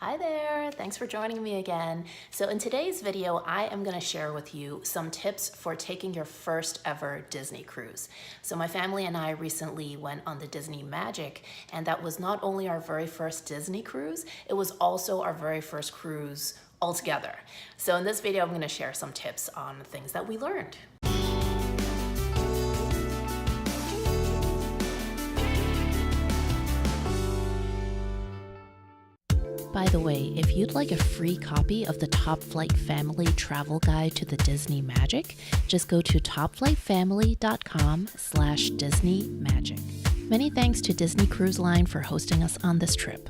Hi there, thanks for joining me again. So in today's video, I am gonna share with you some tips for taking your first ever Disney cruise. So my family and I recently went on the Disney Magic, and that was not only our very first Disney cruise, it was also our very first cruise altogether. So in this video, I'm gonna share some tips on things that we learned. By the way, if you'd like a free copy of the Top Flight Family Travel Guide to the Disney Magic, just go to topflightfamily.com/Disney Magic. Many thanks to Disney Cruise Line for hosting us on this trip.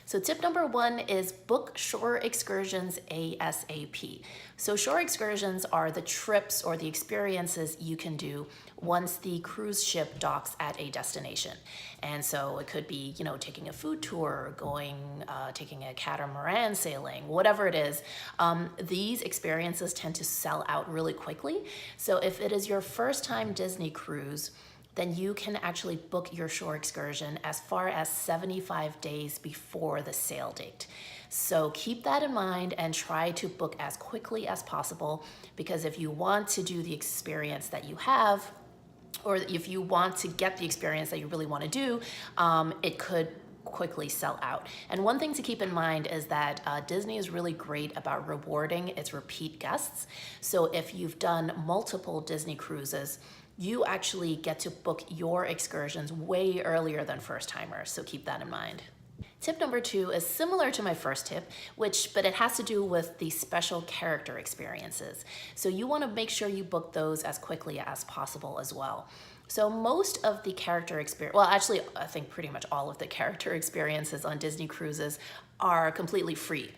So tip number one is book shore excursions ASAP. So shore excursions are the trips or the experiences you can do once the cruise ship docks at a destination. And so it could be, taking a food tour, taking a catamaran sailing, whatever it is. These experiences tend to sell out really quickly. So if it is your first time Disney cruise, then you can actually book your shore excursion as far as 75 days before the sail date. So keep that in mind and try to book as quickly as possible, because if you want to do the experience that you have, or if you want to get the experience that you really want to do, it could quickly sell out. And one thing to keep in mind is that Disney is really great about rewarding its repeat guests. So if you've done multiple Disney cruises, you actually get to book your excursions way earlier than first timers, so keep that in mind. Tip number two is similar to my first tip, but it has to do with the special character experiences. So you want to make sure you book those as quickly as possible as well. So most of the character experience, well, actually, I think pretty much all of the character experiences on Disney cruises are completely free.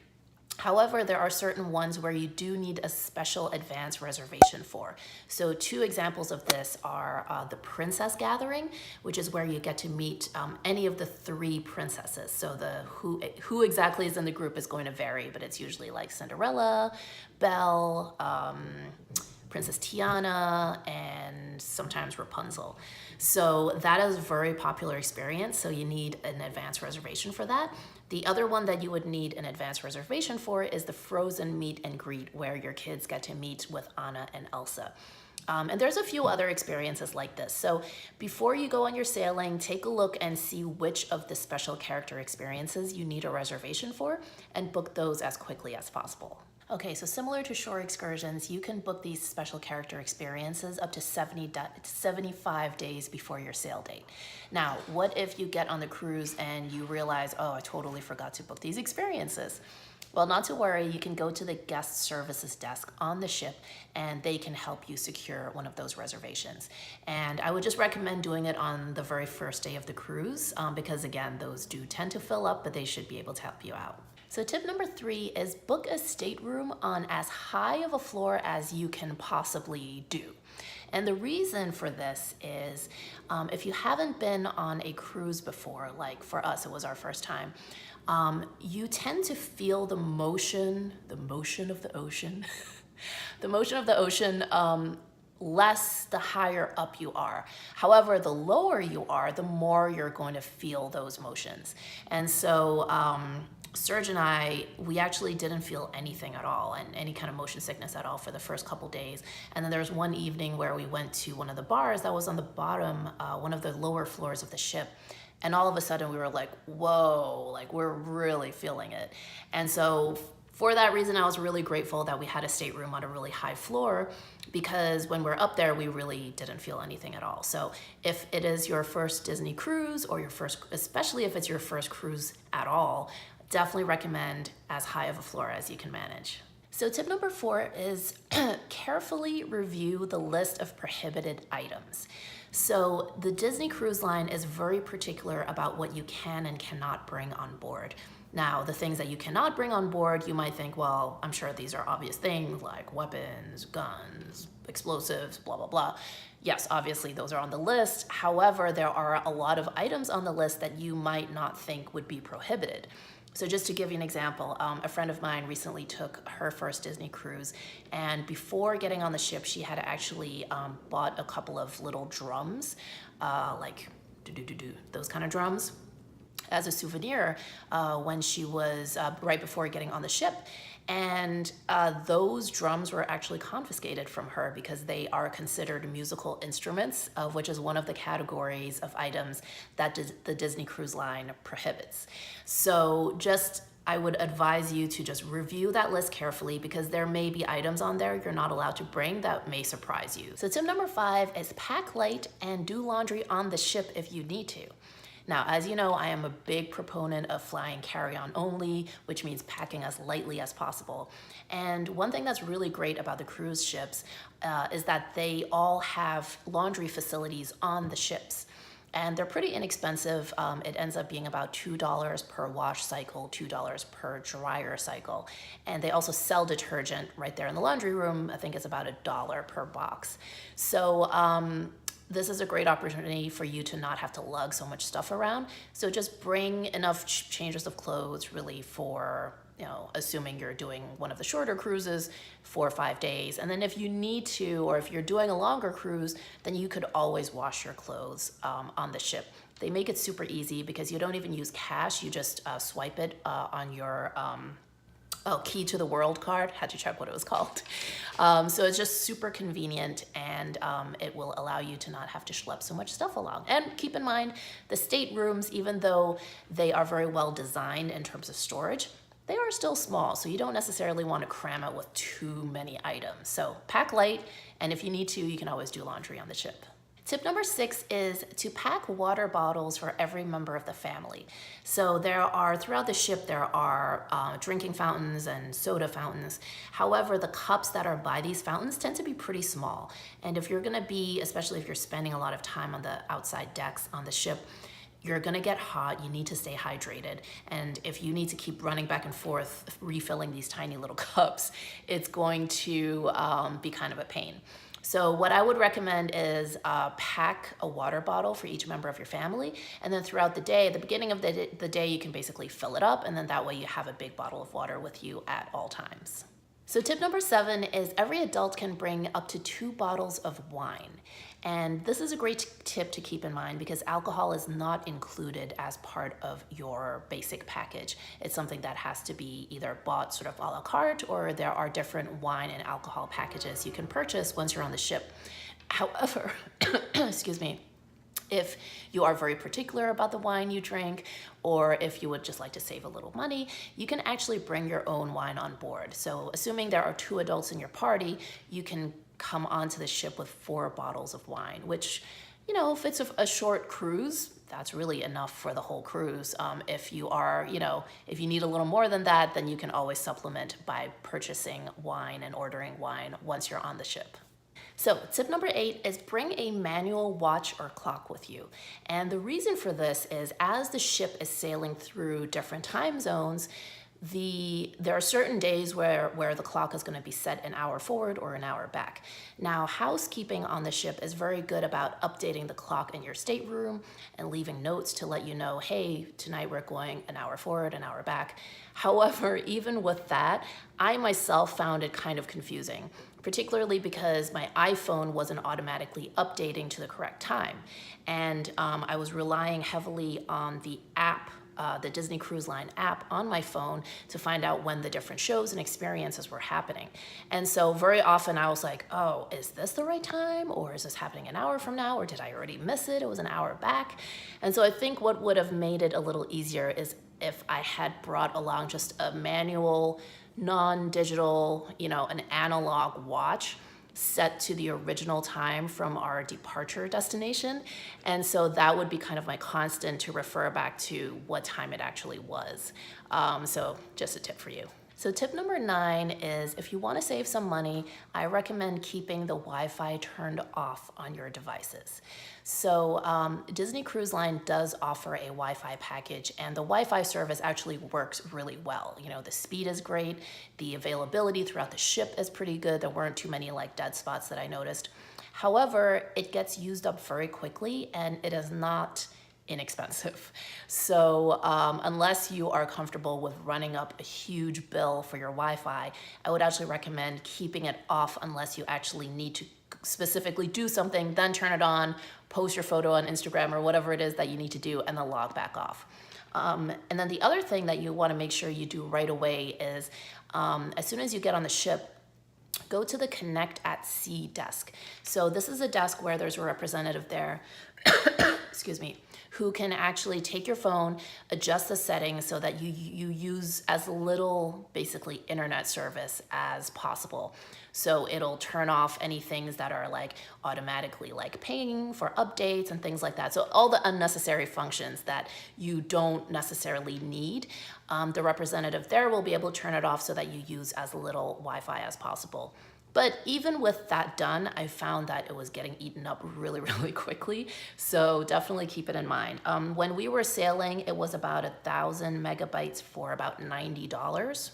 However, there are certain ones where you do need a special advance reservation for. So two examples of this are the Princess Gathering, which is where you get to meet any of the three princesses. So who exactly is in the group is going to vary, but it's usually like Cinderella, Belle, Princess Tiana, and sometimes Rapunzel. So that is a very popular experience, so you need an advance reservation for that. The other one that you would need an advance reservation for is the Frozen meet and greet, where your kids get to meet with Anna and Elsa. And there's a few other experiences like this. So before you go on your sailing, take a look and see which of the special character experiences you need a reservation for, and book those as quickly as possible. Okay, so similar to shore excursions, you can book these special character experiences up to 75 days before your sail date. Now, what if you get on the cruise and you realize, oh, I totally forgot to book these experiences? Well, not to worry, you can go to the guest services desk on the ship and they can help you secure one of those reservations. And I would just recommend doing it on the very first day of the cruise because again, those do tend to fill up, but they should be able to help you out. So tip number three is book a stateroom on as high of a floor as you can possibly do. And the reason for this is if you haven't been on a cruise before, like for us, it was our first time, you tend to feel the motion of the ocean, the motion of the ocean less the higher up you are. However, the lower you are, the more you're going to feel those motions. And so Serge and I, we actually didn't feel anything at all, and any kind of motion sickness at all for the first couple days. And then there was one evening where we went to one of the bars that was on the bottom, one of the lower floors of the ship. And all of a sudden we were like, whoa, like we're really feeling it. And so for that reason, I was really grateful that we had a stateroom on a really high floor, because when we're up there, we really didn't feel anything at all. So if it is your first Disney cruise, or especially if it's your first cruise at all, definitely recommend as high of a floor as you can manage. So tip number four is carefully review the list of prohibited items. So the Disney Cruise Line is very particular about what you can and cannot bring on board. Now, the things that you cannot bring on board, you might think, well, I'm sure these are obvious things like weapons, guns, explosives, blah, blah, blah. Yes, obviously those are on the list. However, there are a lot of items on the list that you might not think would be prohibited. So just to give you an example, a friend of mine recently took her first Disney cruise, and before getting on the ship, she had actually bought a couple of little drums, like those kind of drums. as a souvenir when she was right before getting on the ship. And those drums were actually confiscated from her because they are considered musical instruments, which is one of the categories of items that the Disney Cruise Line prohibits. So I would advise you to just review that list carefully because there may be items on there you're not allowed to bring that may surprise you. So tip number 5 is pack light and do laundry on the ship if you need to. Now, as you know, I am a big proponent of flying carry-on only, which means packing as lightly as possible. And one thing that's really great about the cruise ships is that they all have laundry facilities on the ships. And they're pretty inexpensive. It ends up being about $2 per wash cycle, $2 per dryer cycle. And they also sell detergent right there in the laundry room. I think it's about $1 per box. So this is a great opportunity for you to not have to lug so much stuff around. So just bring enough changes of clothes really for, assuming you're doing one of the shorter cruises, 4 or 5 days. And then if you need to, or if you're doing a longer cruise, then you could always wash your clothes on the ship. They make it super easy because you don't even use cash. You just swipe it on your Key to the World card. Had to check what it was called. So it's just super convenient, and it will allow you to not have to schlep so much stuff along. And keep in mind, the staterooms, even though they are very well designed in terms of storage, they are still small, so you don't necessarily want to cram it with too many items. So pack light, and if you need to, you can always do laundry on the ship. Tip number 6 is to pack water bottles for every member of the family. So throughout the ship, there are drinking fountains and soda fountains. However, the cups that are by these fountains tend to be pretty small. And if you're gonna be, especially if you're spending a lot of time on the outside decks on the ship, you're gonna get hot, you need to stay hydrated. And if you need to keep running back and forth, refilling these tiny little cups, it's going to be kind of a pain. So what I would recommend is pack a water bottle for each member of your family, and then throughout the day, at the beginning of the day, you can basically fill it up, and then that way you have a big bottle of water with you at all times. So tip number 7 is every adult can bring up to 2 bottles of wine. And this is a great tip to keep in mind because alcohol is not included as part of your basic package. It's something that has to be either bought sort of a la carte, or there are different wine and alcohol packages you can purchase once you're on the ship. However, excuse me, if you are very particular about the wine you drink, or if you would just like to save a little money, you can actually bring your own wine on board. So assuming there are 2 adults in your party, you can come onto the ship with 4 bottles of wine, which, if it's a short cruise, that's really enough for the whole cruise. If you are, if you need a little more than that, then you can always supplement by purchasing wine and ordering wine once you're on the ship. So tip number 8 is bring a manual watch or clock with you. And the reason for this is as the ship is sailing through different time zones, there are certain days where the clock is going to be set an hour forward or an hour back. Now, housekeeping on the ship is very good about updating the clock in your stateroom and leaving notes to let you know, hey, tonight we're going an hour forward, an hour back. However, even with that, I myself found it kind of confusing, particularly because my iPhone wasn't automatically updating to the correct time. And I was relying heavily on the app, the Disney Cruise Line app on my phone to find out when the different shows and experiences were happening. And so very often I was like, oh, is this the right time? Or is this happening an hour from now? Or did I already miss it? It was an hour back. And so I think what would have made it a little easier is if I had brought along just a manual, non-digital, an analog watch set to the original time from our departure destination. And so that would be kind of my constant to refer back to what time it actually was. So just a tip for you. So tip number 9 is if you want to save some money, I recommend keeping the Wi-Fi turned off on your devices. So Disney Cruise Line does offer a Wi-Fi package, and the Wi-Fi service actually works really well. The speed is great, the availability throughout the ship is pretty good. There weren't too many dead spots that I noticed. However, it gets used up very quickly, and it is not inexpensive. So unless you are comfortable with running up a huge bill for your Wi-Fi, I would actually recommend keeping it off unless you actually need to specifically do something, then turn it on, post your photo on Instagram or whatever it is that you need to do, and then log back off. And then the other thing that you want to make sure you do right away is as soon as you get on the ship, go to the Connect at Sea desk. So this is a desk where there's a representative there, excuse me, who can actually take your phone, adjust the settings so that you use as little, basically, internet service as possible. So it'll turn off any things that are like automatically like paying for updates and things like that. So all the unnecessary functions that you don't necessarily need, the representative there will be able to turn it off so that you use as little Wi-Fi as possible. But even with that done, I found that it was getting eaten up really, really quickly. So definitely keep it in mind. When we were sailing, it was about 1,000 megabytes for about $90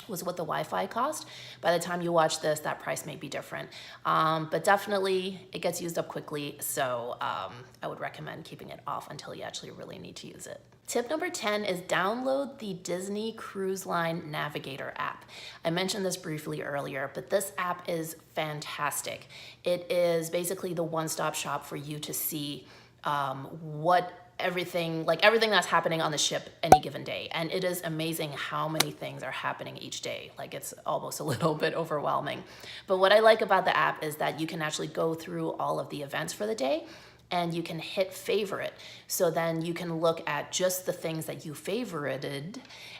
was what the Wi-Fi cost. By the time you watch this, that price may be different. But definitely it gets used up quickly. So I would recommend keeping it off until you actually really need to use it. Tip number 10 is download the Disney Cruise Line Navigator app. I mentioned this briefly earlier, but this app is fantastic. It is basically the one-stop shop for you to see everything that's happening on the ship any given day. And it is amazing how many things are happening each day. Like, it's almost a little bit overwhelming. But what I like about the app is that you can actually go through all of the events for the day, and you can hit favorite. So then you can look at just the things that you favorited,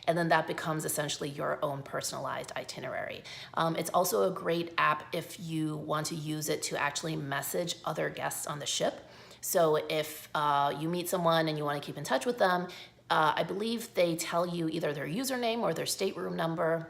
and then that becomes essentially your own personalized itinerary. It's also a great app if you want to use it to actually message other guests on the ship. So if you meet someone and you want to keep in touch with them, I believe they tell you either their username or their stateroom number,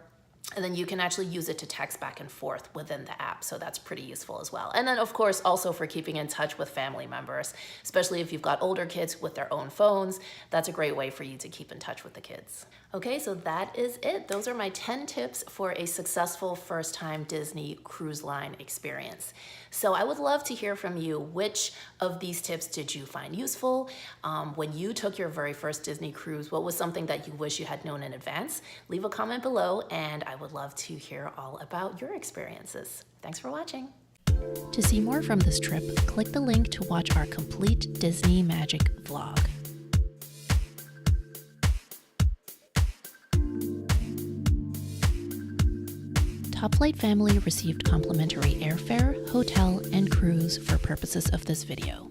and then you can actually use it to text back and forth within the app. So that's pretty useful as well. And then of course, also for keeping in touch with family members, especially if you've got older kids with their own phones, that's a great way for you to keep in touch with the kids. Okay, so that is it. Those are my 10 tips for a successful first-time Disney Cruise Line experience. So I would love to hear from you. Which of these tips did you find useful? When you took your very first Disney cruise, what was something that you wish you had known in advance? Leave a comment below, and I would love to hear all about your experiences. Thanks for watching. To see more from this trip, click the link to watch our complete Disney Magic vlog. Top Flight family received complimentary airfare, hotel, and cruise for purposes of this video.